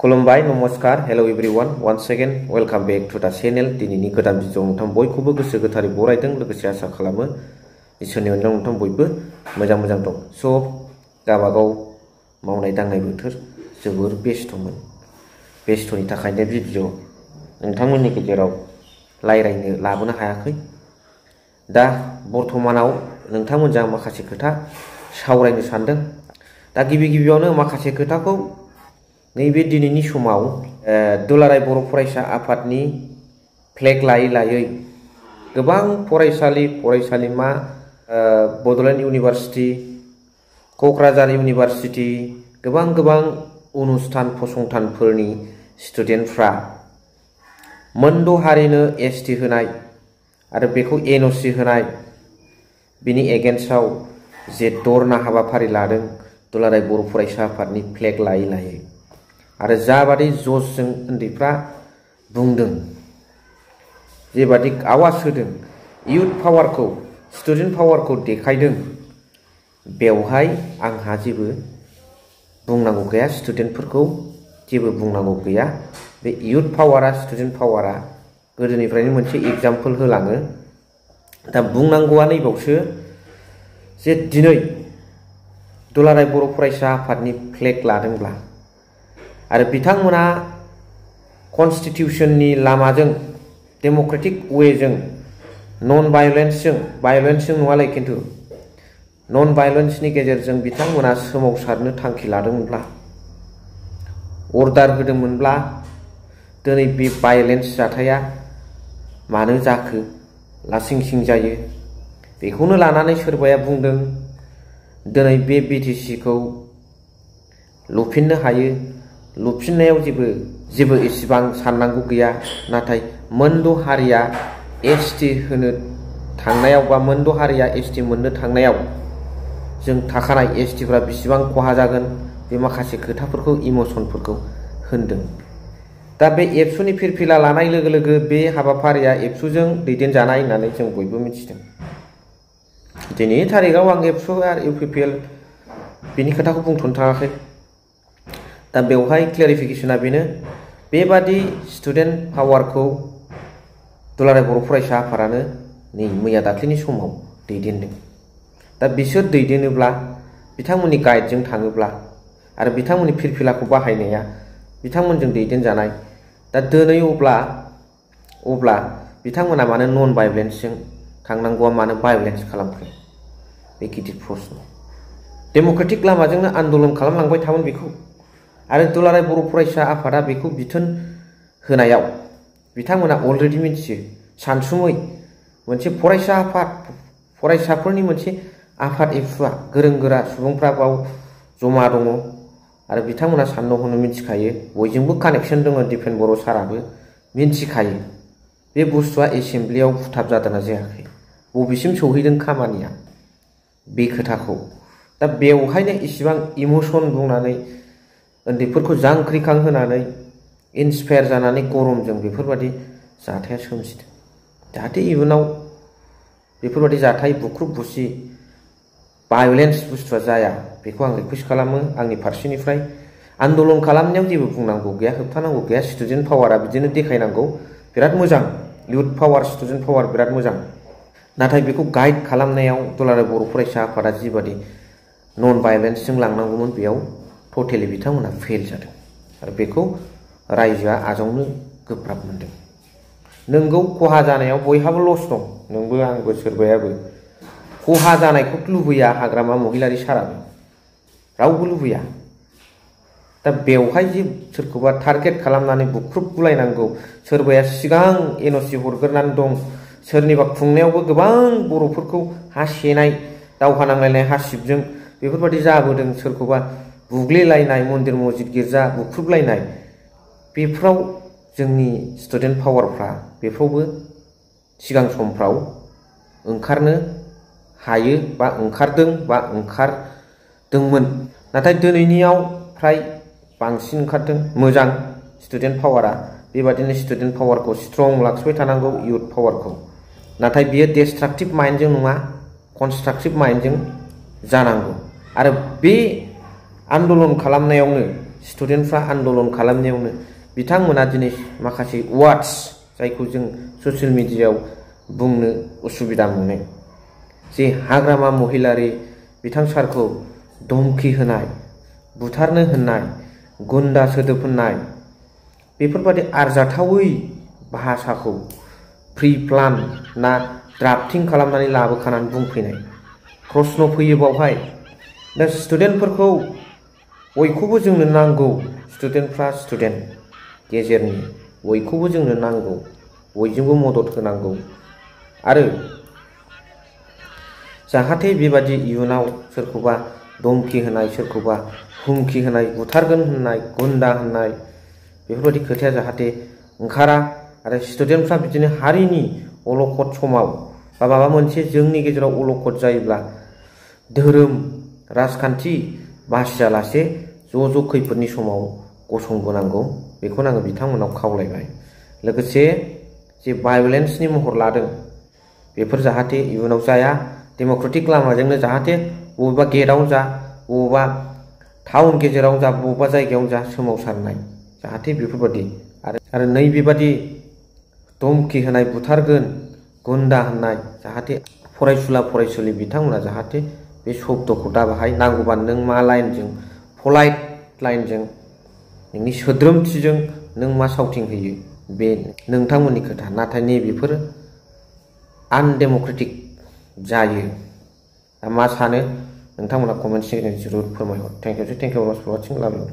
खुलुमबाय नमस्कार hello everyone once again welcome back to the channel दिनैनि गोदान भिडिअ नोंथां बयखौबो गोसो गोथारै बरायदों लोगोसे आसा खालामो इसोरनि अननायाव नोंथां बयबो मोजां दं स' गाबागाव मावनाय दांनाय बोथोर जोबोर बेस्थ'नि थाखायनो भिडिअ नोंथांमोननि गेजेराव लायरायनो लाबोनो हायाखै दा बर्तमानाव नोंथांमोनजों माखासे खोथा सावरायनो सानदों दा गिबियावनो माखासे खोथाखौ नैबे दिनैनि समाव दुलाराय बर' फरायसा आफादनि फ्लेग लायै गोबां फरायसालिमा बड'लेण्ड इउनिभार्सिटी क'क्राझार इउनिभार्सिटी गोबां अनुष्ठान फसंथानफोरनि स्टुडेन्टफ्रा मोनद' हारिनो एसटि होनाय आरो बेखौ एनअसि होनाय बिनि एगेन्स्टआव जे धरना हाबाफारि लादों दुलाराय बर' फरायसा आफादनि फ्लेग लायै आरो जाबादि जसजों उन्दैफ्रा बुंदों जेबादि आवाज होदों इयुथ पावारखौ स्टुडेन्ट पावारखौ देखायदों बेवहाय आंहा जेबो बुंनांगौ गैया स्टुडेन्टफोरखौ जेबो बुंनांगौ गैया बे इयुथ पावारा स्टुडेन्ट पावारा गोदोनिफ्रायनो मोनसे एग्जाम्पल होलाङो दा बुंनांगौआ नैबावसो जे दिनै दुलाराय बर' फरायसा आफादनि फ्लेग लादोंब्ला आरो बिथांमोना कन्स्टिटिउशननि लामाजों डेम'क्रेटिक वेजों नन भायलेन्सजों नङालै खिन्थु नन भायलेन्सनि गेजेरजों बिथांमोना सोमावसारनो थांखि लादोंमोनब्ला अर्डार होदोंमोनब्ला दिनै बे भायलेन्स जाथाया मानो जाखो लासिंसिं जायो बेखौनो लानानै सोरबाया बुंदों दिनै बे बिटिसिखौ लुफिननो हायो लुफिननायाव जेबो इसेबां साननांगौ गैया नाथाय मोनद' हारिया एसटि होनो थांनायाव बा मोनद' हारिया एसटि मोननो थांनायाव जों थाखानाय एसटिफ्रा बेसेबां खहा जागोन बे माखासे खोथाफोरखौ इमोसनफोरखौ होनदों दा बे एबसुनि फिरफिला लानाय लोगो बे हाबाफारिया एबसुजों दैदेनजानाय होननानै जों बयबो मिथिदों दिनैनि थारिखआव आं एबसु आरो इउपिपिएल बिनि खोथाखौ बुंथ'नो थाङाखै दा बेवहाय क्लेरिफिकेशना बेनो बेबादि स्टुडेन्ट पावारखौ दुलाराय बर' फरायसा आफादानो नै मैया दाख्लैनि समाव दैदेनदों दा बिसोर दैदेनोब्ला बिथांमोननि गाइडजों थाङोब्ला आरो बिथांमोननि फिरफिलाखौ बाहायनाया बिथांमोनजों दैदेनजानाय दा दिनै अब्ला बिथांमोना मानो नन भायलेन्सजों थांनांगौआ मानो भायलेन्स खालामखो बे गिदिर प्रश्न डेम'क्रेटिक लामाजोंनो आन्दलन खालामलांबाय थामोन बेखौ आरो दुलाराय बर' फरायसा आफादा बेखौ बिथोन होनायाव बिथांमोना अलरेडि मिथियो सानसुमै मोनसे फरायसा आफाद फरायसाफोरनि मोनसे आफाद एबसुआ गोरों गोरा सुबुंफ्रा बाव जमा दङ आरो बिथांमोना साननो हनो मिथिखायो बयजोंबो कानेक्सन दङ दिपेन बर' साराबो मिथिखायो बे बुस्थुआ एसेम्ब्लियाव फुथाब जादोंना जायाखै बबेसिम सौहैदों खामानिया बे खोथाखौ दा बेवहायनो इसिबां इमोसन बुंनानै उन्दैफोरखौ जांख्रिखां होनानै इन्सपायार जानानै गरमजों बेफोरबादि जाथाया सोमजिदों जाहाथे इयुनाव बेफोरबादि जाथाय बुख्रुब बुसि भायलेन्स बुस्थुआ जाया बेखौ आं रिकुवेस्ट खालामो आंनि फारसेनिफ्राय आन्दलन खालामनायाव जेबो बुंनांगौ गैया होबथानांगौ गैया स्टुडेन्ट पावारा बिदिनो देखायनांगौ बिराद मोजां इयुथ पावार स्टुडेन्ट पावार बिराद मोजां नाथाय बेखौ गाइड खालामनायाव दुलाराय बर' फरायसा आफादा जिबादि नन भायलेन्सजों लांनांगौमोन बेयाव टटेलि बिथांमोना फेल जादों आरो बेखौ रायजोआ आजावनो गोब्राब मोनदों नोंगौ खहा जानायाव बयहाबो लस दं नोंबो आंबो सोरबायाबो खहा जानायखौ लुबैया हाग्रामा महिलारि साराबो रावबो लुबैया दा बेवहाय जे सोरखौबा टारगेट खालामनानै बुख्रुब बुलायनांगौ सोरबाया सिगां एनअसि हरग्रोनानै दं सोरनिबा खुंनायावबो गोबां बर'फोरखौ हा सेनाय दावहा नांलायनाय हासिबजों बेफोरबादि जाबोदों सोरखौबा बुग्लिलायनाय मन्दिर मस्जिद गिर्जा बुख्रुबलायनाय बेफ्राव जोंनि स्टुडेन्ट पावारफ्रा बेफ्रावबो सिगां समफ्राव ओंखारनो हायो बा ओंखारदों बा ओंखारदोंमोन नाथाय दिनैनियाव फ्राय बांसिन ओंखारदों मोजां स्टुडेन्ट पावारा बेबादिनो स्टुडेन्ट पावारखौ स्ट्रं लाखिबाय थानांगौ इयुथ पावारखौ नाथाय बियो डिस्ट्राक्टिभ माइन्डजों नङा कनस्ट्राक्टिभ माइन्डजों जानांगौ आरो बे आन्दलन खालामनायावनो स्टुडेन्टफ्रा आन्दलन खालामनायावनो बिथांमोना दिनै माखासे वार्ड्स जायखौ जों ससियेल मिडियायाव बुंनो उसुबिदा मोनो जे हाग्रामा महिलारि बिथां सारखौ धमकी होनाय बुथारनो होननाय गुन्दा सोदोब होननाय बेफोरबादि आरजाथावै भाषाखौ प्रि प्लान ना ड्राफ्टिं खालामनानै लाबोखानानै बुंफैनाय प्रश्न फैयो बावहाय दा स्टुडेन्टफोरखौ बयखौबो जोंनो नांगौ स्टुडेन्टफ्रा स्टुडेन्ट गेजेरनि बयखौबो जोंनो नांगौ बयजोंबो मदद होनांगौ आरो जाहाथे बेबादि इयुनाव सोरखौबा धमकी होनाय सोरखौबा हुमखि होनाय बुथारगोन होननाय गुन्दा होननाय बेफोरबायदि खोथाया जाहाथे ओंखारा आरो स्टुडेन्टफ्रा बिदिनो हारिनि अलखद समाव बा माबा मोनसे जोंनि गेजेराव अलखद जायोब्ला धोरोम राजखान्थि बासियालासे ज' खैफोदनि समाव गसंबोनांगौ बेखौनो आङो बिथांमोनाव खावलायबाय लोगोसे जे भायलेन्सनि महर लादों बेफोर जाहाथे इयुनाव जाया डेम'क्रेटिक लामाजोंनो जाहाथे बबेबा गेटआव जा बबेबा टाउन गेजेराव जा बबेबा जायगायाव जा सोमावसारनाय जाहाथे बेफोरबादि आरो नैबेबादि धमकी होनाय बुथारगोन गुन्दा होननाय जाहाथे फरायसुला फरायसुलि बिथांमोना जाहाथे बे शब्दखौ दा बाहाय नांगौबा नों मा लाइनजों पलाइट लाइनजों नोंनि सोद्रोमथिजों नों मा सावथिं होयो बे नोंथांमोननि खोथा नाथाय नैबेफोर आनडेम'क्रेटिक जायो दा मा सानो नोंथांमोना कमेन्ट सेक्सनाव जरुर फोरमायहर थेंक इउ फर वाचिं लाभ इउ।